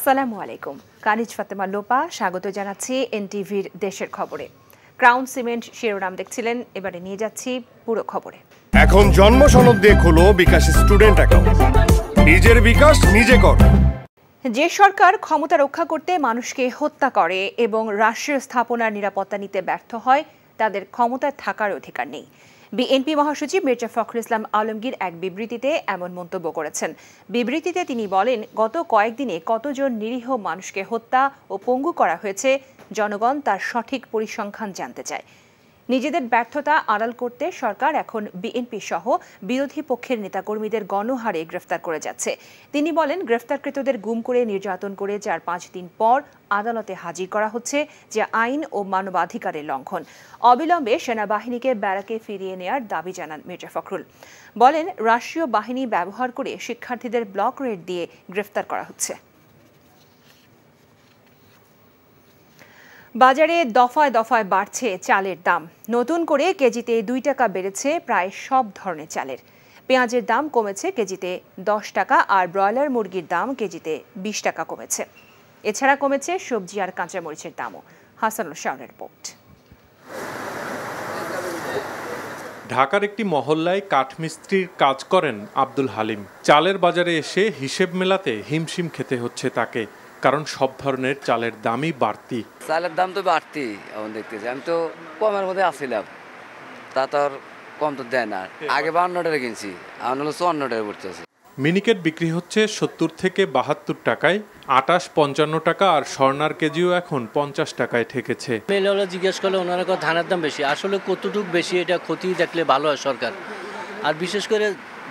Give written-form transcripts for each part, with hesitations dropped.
আসসালামু আলাইকুম। কানিজ ফাতেমা লোপা স্বাগত জানাচ্ছি এনটিভির দেশের খবরে। ক্রাউন সিমেন্ট শিরোনাম দেখছিলেন, এবারে নিয়ে যাচ্ছি পুরো খবরে। এখন জন্ম সনদ দিয়ে খোলো বিকাশ স্টুডেন্ট অ্যাকাউন্ট। নিজের বিকাশ নিজে কর। যে সরকার ক্ষমতা রক্ষা করতে মানুষকে হত্যা করে এবং রাষ্ট্রীয় স্থাপনার নিরাপত্তা নিতে ব্যর্থ হয়, তাদের ক্ষমতায় থাকার অধিকার নেই। বিএনপি মহাসচিব মির্জা ফখরুল ইসলাম আলমগীর এক বিবৃতিতে এমন মন্তব্য করেছেন। বিবৃতিতে তিনি বলেন, গত কয়েকদিনে কতজন নিরীহ মানুষকে হত্যা ও পঙ্গু করা হয়েছে, জনগণ তার সঠিক পরিসংখ্যান জানতে চায়। নিজেদের ব্যর্থতা আড়াল করতে সরকার এখন বিএনপি সহ বিরোধী পক্ষের নেতাকর্মীদের গণহারে গ্রেফতার করে যাচ্ছে। তিনি বলেন, গ্রেফতারকৃতদের গুম করে নির্যাতন করে 4-5 দিন পর আদালতে হাজির করা হচ্ছে, যা আইন ও মানবাধিকারের লঙ্ঘন। অবিলম্বে সেনাবাহিনীকে ব্যারাকে ফিরিয়ে নেয়ার দাবি জানান মির্জা ফখরুল। বলেন, রাষ্ট্রীয় বাহিনী ব্যবহার করে শিক্ষার্থীদের ব্লক রেড দিয়ে গ্রেফতার করা হচ্ছে। বাজারে দফায় দফায় বাড়ছে চালের দাম। নতুন করে কেজিতে 2 টাকা বেড়েছে প্রায় সব ধরনের চালের। পেঁয়াজের দাম কমেছে কেজিতে 10 টাকা, আর ব্রয়লার মুরগির দাম কেজিতে 20 টাকা কমেছে। এছাড়া কমেছে সবজি আর কাঁচামরিচের দামও। হাসানুল শাহরের রিপোর্ট। ঢাকার একটি মহল্লায় কাঠমিস্ত্রির কাজ করেন আব্দুল হালিম। চালের বাজারে এসে হিসেব মেলাতে হিমশিম খেতে হচ্ছে তাকে, কারণ সব ধরনের চালের দামই বাড়তি। চালের দাম তো বাড়তি এখন দেখতেছি। আমি তো কমের মধ্যে আসছিলাম, তা তো আর কম তো দেয় না। আগে 52 টাকা কিনছি, এখন হলো 54 টাকা পড়তেছে। মিনিকেট বিক্রি হচ্ছে 70 থেকে 72 টাকায়, আটাশ 55 টাকা, আর স্বর্ণার কেজিও এখন 50 টাকায় ঠেকেছে। মেলে জিজ্ঞেস করলে ওনারা ধানের দাম বেশি, আসলে কতটুকু বেশি এটা ক্ষতি দেখলে ভালো হয় সরকার। আর বিশেষ করে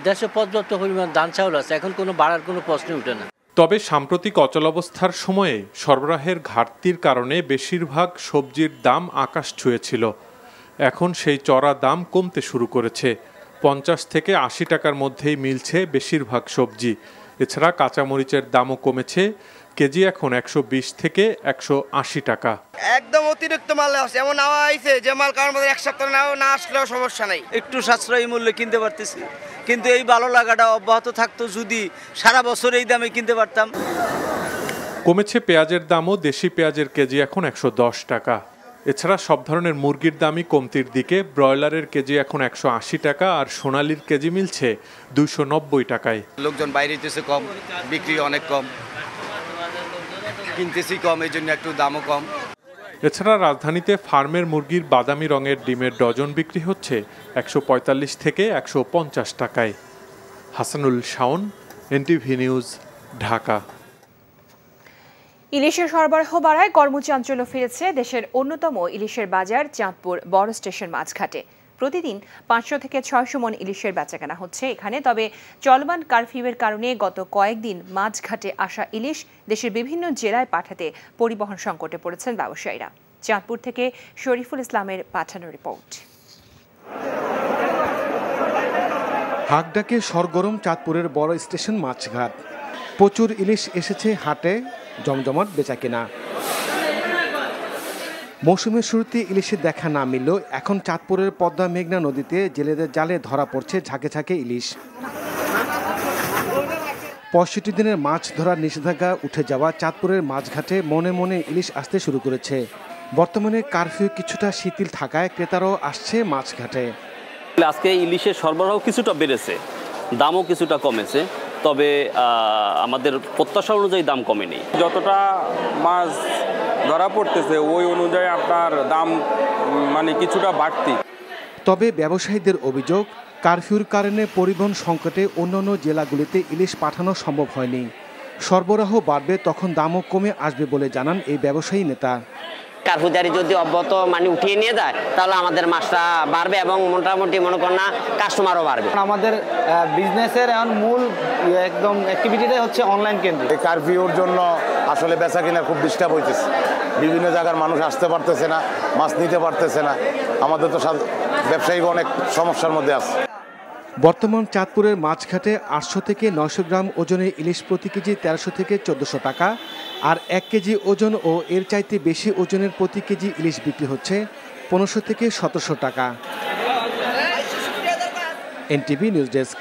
দেশে পর্যাপ্ত পরিমাণ ধান চাউল আছে, এখন কোনো বাড়ার কোনো প্রশ্নই উঠে না। তবে সাম্প্রতিক অচলাবস্থার সময়ে সরবরাহের ঘাটতির কারণে বেশিরভাগ সবজির দাম আকাশ ছুঁয়েছিল। এখন সেই চড়া দাম কমতে শুরু করেছে। 50 থেকে 80 টাকার মধ্যেই মিলছে বেশিরভাগ সবজি। এছাড়া কাঁচামরিচের দামও কমেছে, কেজি এখন 120 থেকে 180 টাকা। একদম অতিরিক্ত মাল আছে, এমন আওয়া আইছে যে মাল কারোর মধ্যে এক সপ্তাহ না আসলেও সমস্যা নাই। একটু সাশ্রয়ী মূল্যে কিনতে পারতেছি, কিন্তু এই ভালো লাগাটা অব্যাহত থাকতো যদি সারা বছর এই দামে কিনতে পারতাম। কমেছে পেঁয়াজের দামও, দেশি পেঁয়াজের কেজি এখন 110 টাকা। এছাড়া সব ধরনের মুরগির দামই কমতির দিকে। ব্রয়লারের কেজি এখন 180 টাকা, আর সোনালির কেজি মিলছে 290 টাকায়। লোকজন বাইরে যেতেছে কম, বিক্রি অনেক কম, কিনতেছি কম, এই জন্য একটু দামও কম। এছাড়া রাজধানীতে ফার্মের মুরগির বাদামি রঙের ডিমের ডজন বিক্রি হচ্ছে 145 থেকে 150 টাকায়। Hasanul Shaon, NTV news, Dhaka. ইলিশের সরবরাহ বাড়ায় কর্মচাঞ্চল্য ফিরেছে দেশের অন্যতম ইলিশের বাজার চাঁদপুর বড় স্টেশন মাছঘাটে। প্রতিদিন 500 থেকে 600 মণ ইলিশের বেচাকেনা হচ্ছে এখানে। তবে চলমান কারফিউয়ের কারণে গত কয়েকদিন মাছঘাটে আসা ইলিশ দেশের বিভিন্ন জেলায় পাঠাতে পরিবহন সংকটে পড়েছেন ব্যবসায়ীরা। চাঁদপুর থেকে শরীফুল ইসলামের পাঠানো রিপোর্ট। হাঁকডাকে সরগরম চাঁদপুরের বড় স্টেশন মাছঘাট। প্রচুর ইলিশ এসেছে হাটে, জমজমাট বেচাকেনা। মৌসুমের শুরুতে ইলিশের দেখা না মিললেও এখন চাঁদপুরের পদ্মা মেঘনা নদীতে জেলেদের জালে ধরা পড়ছে ঝাঁকে ঝাঁকে ইলিশ। 65 দিনের মাছ ধরার নিষেধাজ্ঞা উঠে যাওয়া চাঁদপুরের মাছঘাটে মনে মনে ইলিশ আসতে শুরু করেছে। বর্তমানে কারফিউ কিছুটা শিথিল থাকায় ক্রেতারাও আসছে মাছঘাটে। আজকে ইলিশের সরবরাহ কিছুটা বেড়েছে, দামও কিছুটা কমেছে, তবে আমাদের প্রত্যাশা অনুযায়ী দাম কমেনি। যতটা মাছ ধরা পড়তেছে ওই অনুযায়ী আপনার দাম কিছুটা বাড়তি। তবে ব্যবসায়ীদের অভিযোগ, কারফিউর কারণে পরিবহন সংকটে অন্যান্য জেলাগুলিতে ইলিশ পাঠানো সম্ভব হয়নি। সরবরাহ বাড়বে তখন দামও কমে আসবে বলে জানান এই ব্যবসায়ী নেতা। কারফিউ জারি যদি অব্যাহত উঠিয়ে নিয়ে যায় তাহলে আমাদের মাছটা বাড়বে এবং মোটামুটি মনে করেন না কাস্টমারও বাড়বে। আমাদের বিজনেসের এখন মূল একদম অ্যাক্টিভিটিটাই হচ্ছে অনলাইন কেন্দ্র। এই কারফিউর জন্য আসলে বেচা কিনা খুব ডিস্টার্ব হইতেছে। বিভিন্ন জায়গার মানুষ আসতে পারতেছে না, মাছ নিতে পারতেছে না। আমাদের তো ব্যবসায়ী অনেক সমস্যার মধ্যে আছে। বর্তমান চাঁদপুরের মাছঘাটে 800 থেকে 900 গ্রাম ওজনের ইলিশ প্রতি কেজি 1300 থেকে 1400 টাকা, আর 1 কেজি ওজন ও এর চাইতে বেশি ওজনের প্রতি কেজি ইলিশ বিক্রি হচ্ছে 1500 থেকে 1700 টাকা। NTV news desk.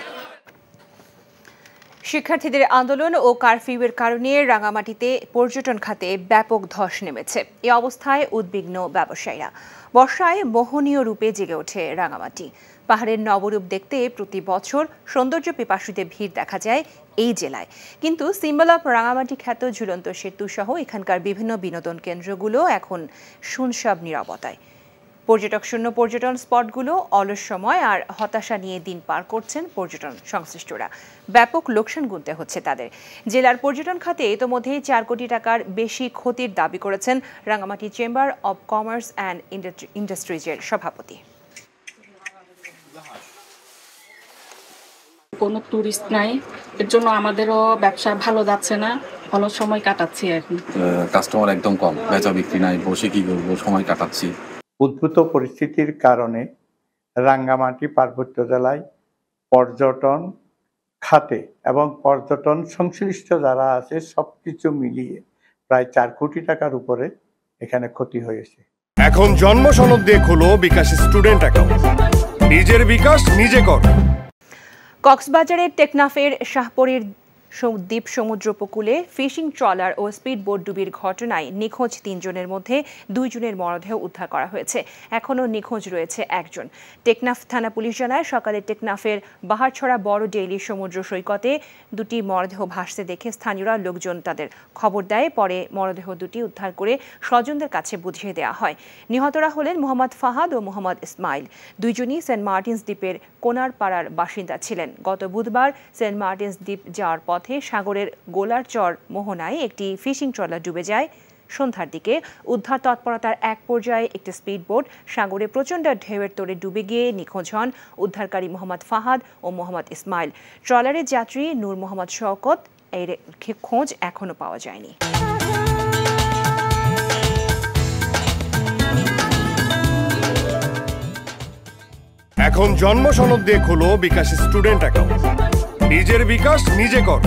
শিক্ষার্থীদের আন্দোলন ও কারফিউয়ের কারণে রাঙামাটিতে পর্যটন খাতে ব্যাপক ধস নেমেছে। এই অবস্থায় উদ্বিগ্ন ব্যবসায়ীরা। বর্ষায় মোহনীয় রূপে জেগে ওঠে রাঙামাটি। পাহাড়ের নবরূপ দেখতে প্রতি বছর সৌন্দর্য পিপাসুদের ভিড় দেখা যায় এই জেলায়। কিন্তু সিম্বল অফ রাঙামাটি খ্যাত ঝুলন্ত সেতু সহ এখানকার বিভিন্ন বিনোদন কেন্দ্রগুলো এখন শূন্যসাব নীরবতায়। পর্যটক শূন্য পর্যটন স্পটগুলো অলস সময় আর হতাশা নিয়ে দিন পার করছেন পর্যটন সংশ্লিষ্টরা। ব্যাপক লোকসান গুনতে হচ্ছে তাদের। জেলার পর্যটন খাতে ইতোমধ্যে 4 কোটি টাকার বেশি ক্ষতির দাবি করেছেন Rangamati chamber of commerce and ইন্ডাস্ট্রিজের সভাপতি। কোনো টুরিস্ট নাই, এর জন্য আমাদেরও ব্যবসা ভালো যাচ্ছে না, ভালো সময় কাটাচ্ছি। এখন কাস্টমার একদম কম, বেচা বিক্রি নাই, বসে কি করবো, সময় কাটাচ্ছি। উদ্ভূত পরিস্থিতির কারণে রাঙ্গামাটি পার্বত্য জেলায় পর্যটন খাতে এবং পর্যটন সংশ্লিষ্ট যারা আছে সবকিছু মিলিয়ে প্রায় 4 কোটি টাকার উপরে এখানে ক্ষতি হয়েছে। এখন জন্ম সনদ দিয়ে খোলো বিকাশ স্টুডেন্ট অ্যাকাউন্ট। নিজের বিকাশ নিজে কর। কক্সবাজারের টেকনাফের শাহপরীর দ্বীপ সমুদ্র উপকূলে ফিশিং ট্রলার ও স্পিড বোট ডুবির ঘটনায় নিখোঁজ 3 জনের মধ্যে 2 জনের মরদেহ উদ্ধার করা হয়েছে। এখনও নিখোঁজ রয়েছে 1 জন। টেকনাফ থানা পুলিশ জানায়, সকালে টেকনাফের বাহারছড়া বড় ডেইলি সমুদ্র সৈকতে 2টি মরদেহ ভাসতে দেখে স্থানীয়রা লোকজন তাদের খবর দেয়। পরে মরদেহ 2টি উদ্ধার করে স্বজনদের কাছে বুঝিয়ে দেওয়া হয়। নিহতরা হলেন মোহাম্মদ ফাহাদ ও মোহাম্মদ ইসমাইল। 2 জনই সেন্ট মার্টিনস দ্বীপের কোনারপাড়ার বাসিন্দা ছিলেন। গত বুধবার সেন্ট মার্টিনস দ্বীপ যাওয়ার পথে সাগরের গোলারচর মোহনায় একটি ফিশিং ট্রলার ডুবে যায়। সন্ধ্যার দিকে উদ্ধার তৎপরতার এক পর্যায়ে একটি স্পিড বোট সাগরে প্রচণ্ড ঢেউয়ের তোড়ে ডুবে গিয়ে নিখোঁজ হন উদ্ধারকারী মোহাম্মদ ফাহাদ ও মোহাম্মদ ইসমাইল। ট্রলারের যাত্রী নূর মোহাম্মদ শওকত এর খোঁজ এখনো পাওয়া যায়নি। এখন জন্ম সনদ দিয়ে খোলো বিকাশ স্টুডেন্ট অ্যাকাউন্ট। নিজের বিকাশ নিজে কর।